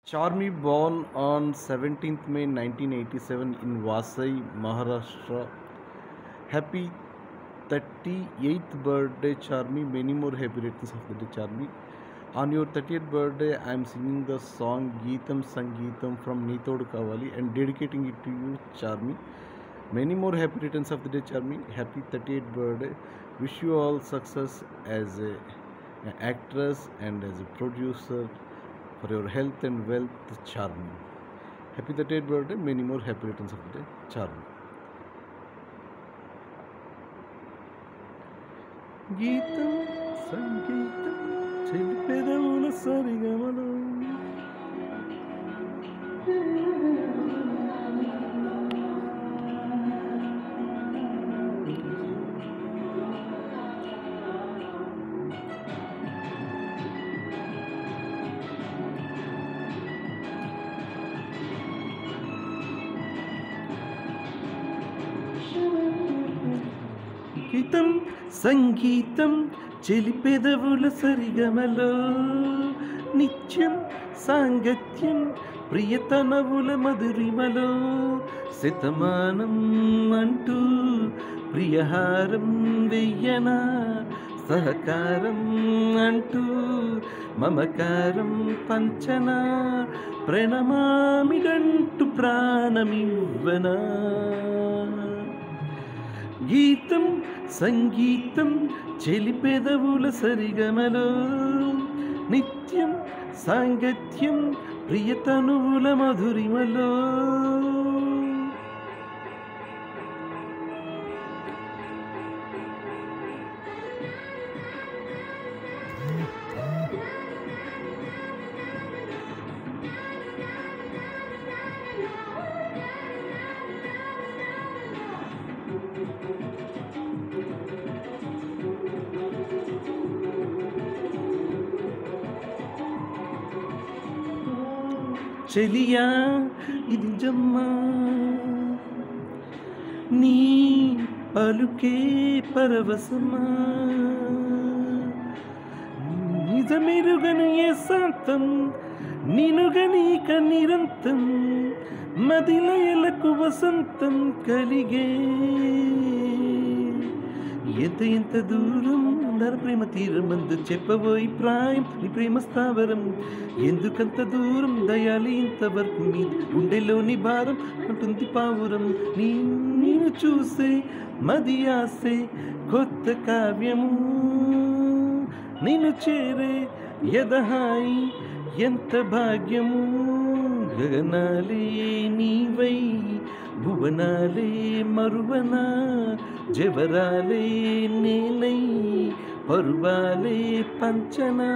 Charmy, born on 17th May 1987 in Vasai, Maharashtra. Happy 38th birthday, Charmy. Many more happy returns of the day, Charmy. On your 30th birthday, I am singing the song Geetam Sangeetam from Neetodu Kavali and dedicating it to you, Charmy. Many more happy returns of the day, Charmy. Happy 38th birthday. Wish you all success as an actress and as a producer for your health and wealth, Charmy. Happy 38th birthday. Many more happy returns of the day, Charmy. గీతం సంగీతం చెలిపెదవుల సరిగమలో గీతం సంగీతం చెలిపెదవుల సరిగమలో నిత్యం సాంగత్యం ప్రియతనవుల మధురిమలో శతమానం అంటూ ప్రియహారం వెయ్యన సహకారం అంటూ మమకారం పంచన ప్రణమామిడంటూ ప్రాణమివ్వనా గీతం సంగీతం చెలిపెదవుల సరిగమలో నిత్యం సాంగత్యం ప్రియతనువుల మధురిమలో చెలియా ఇది జమ్మా నీ పలుకే పరవశమా నిజమెరుగను ఏ శాంతం నినుగనీక నిరంతం మదిలయలకు వసంతం కలిగే ఎంత దూరం అందరు ప్రేమ తీరమందు చెప్పబోయి ప్రాయం నీ ప్రేమ స్థావరం ఎందుకంత దూరం దయాలి ఇంతవరకు మీ గుండెలోని భారం అంటుంది పావురం నేను చూసే మది ఆసే కొత్త కావ్యము నిన్ను చేరే ఎదహాయి ఎంత భాగ్యము గగనాలే నీవై భువనాలే మరువనా జవరాలే నేనై పరువాలే పంచనా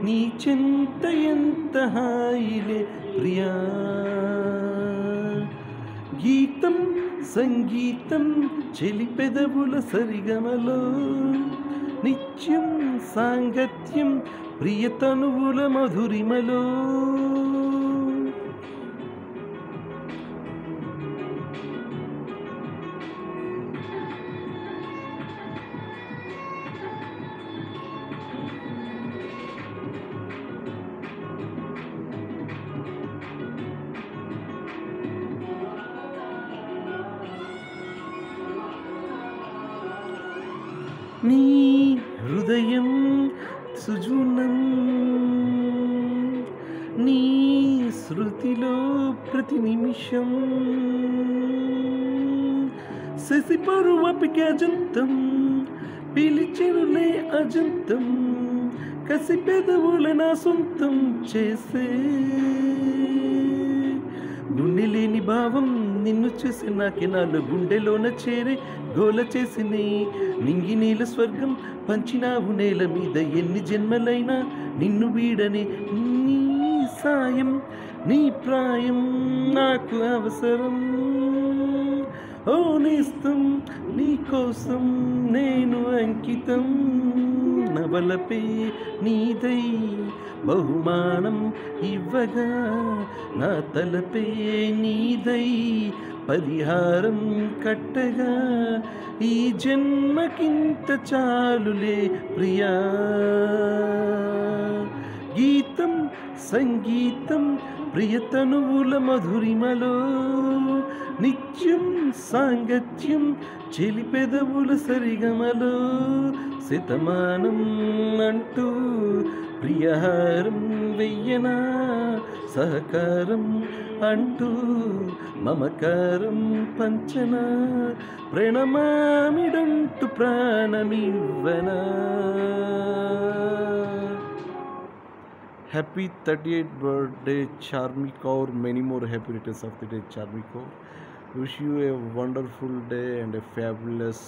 నీ చింత ఎంత హాయిలే ప్రియా గీతం సంగీతం చెలిపెదవుల సరిగమలో నిత్యం సాంగత్యం ప్రియతనువుల మధురిమలో నీ హృదయం సుజూనం నీ శృతిలో ప్రతి నిమిషం శశిపరువపికి అజంతం పిలిచెరులే అజంతం కసి పెదవుల నా సొంతం చేసే గుండె లేని భావం నిన్ను చూసి నాకి నాలో గుండెలోన చేరే గోల చేసిని నింగి నీల స్వర్గం పంచినావు నేల మీద ఎన్ని జన్మలైనా నిన్ను వీడని నీ సాయం నీ ప్రాయం నాకు అవసరం ఓ నేస్తం నీ కోసం నేను అంకితం నవలపే నీదై బహుమానం ఇవ్వగా నా తలపే నీదై పరిహారం కట్టగా ఈ జన్మకింత చాలులే ప్రియా గీతం సంగీతం ప్రియతనువుల మధురిమలో నిత్యం సాంగత్యం చెలిపెదవుల సరిగమలో శతమానం అంటూ ప్రియహారం వెయ్యనా సహకారం అంటూ మమకారం పంచన ప్రణమామిడంటూ ప్రాణమివ్వనా. Happy 38th birthday, Charmi Kaur. Many more happy returns of the day, Charmi Kaur. Wish you a wonderful day and a fabulous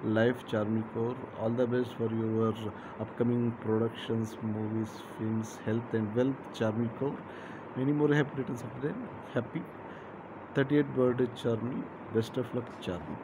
life, Charmi Kaur. All the best for your upcoming productions, movies, films, health and wealth, Charmi Kaur. Many more happy returns of the day. Happy 38th birthday, Charmi. Best of luck, Charmi.